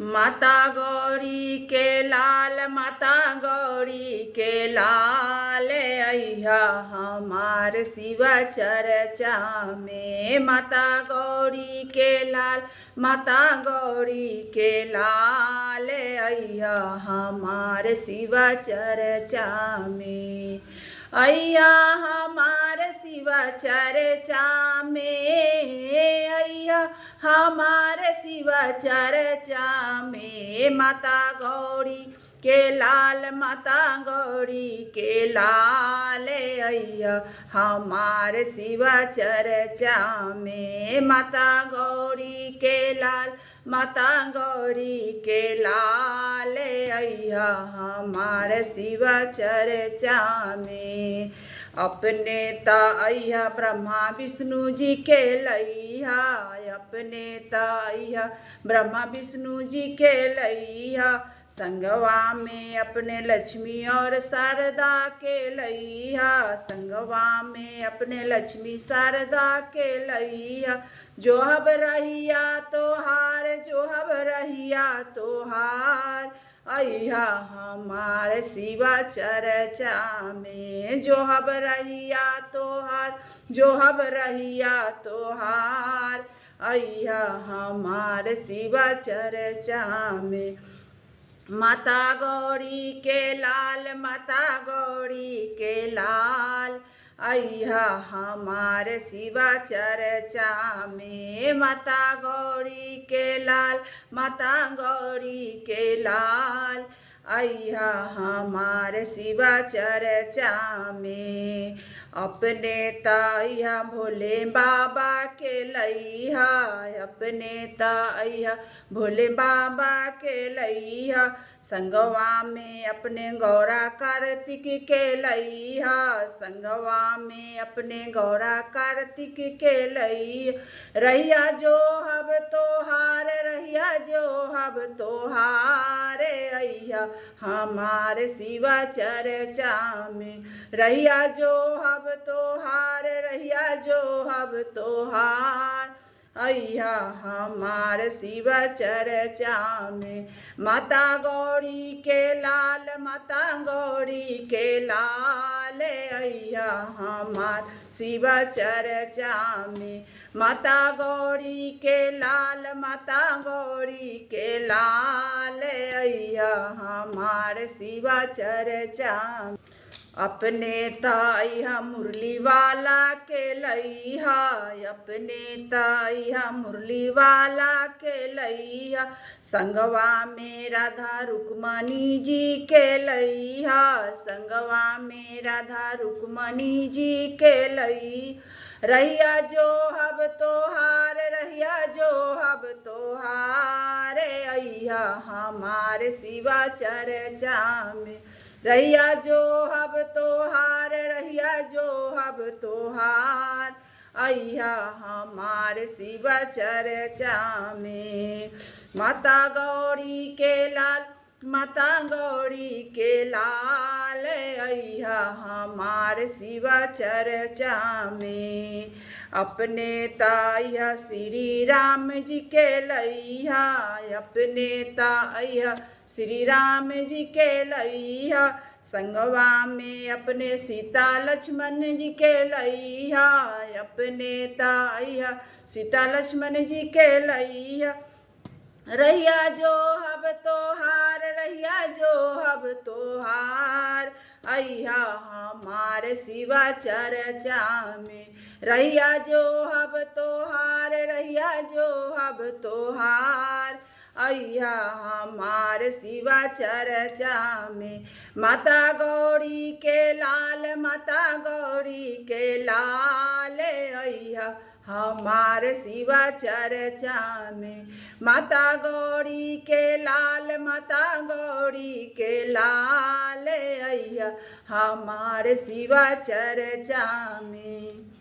माता गौरी के लाल, माता गौरी के लाल, अइहा हमार शिवा चर्चा में। माता गौरी के लाल, माता गौरी के लाल, अइहा हमार शिवा चर्चा में। अइहा हमार शिवा चर्चा में, अइहा हमार शिवा चर्चा में। माता गौरी के लाल, माता गौरी के लाल, अइहा हमार शिवा चर्चा में। माता गौरी के लाल, माता गौरी के लाल, अइहा हमार शिवा चर्चा में। अपने ता अइहा ब्रह्मा विष्णु जी के लइहा, अपने ता अइहा ब्रह्मा विष्णु जी के लइहा। संगवा में अपने लक्ष्मी और शारदा के लइहा, संगवा में अपने लक्ष्मी शारदा के लइहा। जो हब रहिया तोहार, जो हब रहिया तोहार, अइहा हमार शिवा चर्चा में। जो हब रहिया तोहार, जो हब रहिया तोहार, अइहा हमार शिवा चर्चा में। माता गौरी के लाल, माता गौरी के लाल, अइहा हमार शिवा चर्चा में। माता गौरी के लाल, माता गौरी के लाल, अइहा हमार शिवा चर्चा में। अपने ता अइहा भोले बाबा के लइहा, अपने ता अइहा भोले बाबा के लइहा। संगवा में अपने गौरा कार्तिक के लइहा, संगवा में अपने गौरा कार्तिक के लइहा। रहिया जो हब तोहार, रहिया जो हब तोहार, अइहा हमार शिवा चर्चा में। रहिया जो हब तोहार, रहिया जो हब तोहार, अइहा हमार शिवा चर्चा में। माता गौरी के लाल, माता गौरी के लाल, अइहा हमार शिवा चर्चा में। माता गौरी के लाल, माता गौरी के लाल, अइहा हमार शिवा चर्चा में। अपने ता अइहा मुरली वाला के लइहा, अपने ता अइहा मुरली वाला के लइहा। संगवा में राधा रुक्मणी जी के लइहा, संगवा में राधा रुक्मणी जी के लइहा। रहिया जो हब तोहार, रहिया जो हब तोहार, अइहा हमार शिवा चर्चा में। रहिया जो हब तोहार, रहिया जो हब तोहार, अइहा हमार शिवा चर्चा में। माता गौरी के लाल, माता गौरी के लाल, अइहा हमार शिवा चर्चा में। अपने ता अइहा श्री राम जी के लइहा, अपने ता अइहा श्री राम जी के लइहा। संगवा में अपने सीता लक्ष्मण जी के लइहा, अपने ता अइहा सीता लक्ष्मण जी के लइहा। रहिया जो हब तोहार, रहिया जो हब तोहार, अइहा हमार शिवा चर्चा में। रहिया जो हब तोहार, रहिया जो हब तोहार, अइहा हमार शिवा चर्चा में। माता गौरी के लाल, माता गौरी के लाल, अइहा हमार शिवा चर्चा में। माता गौरी के लाल, माता गौरी के लाल, अइहा हमार शिवा चर्चा में।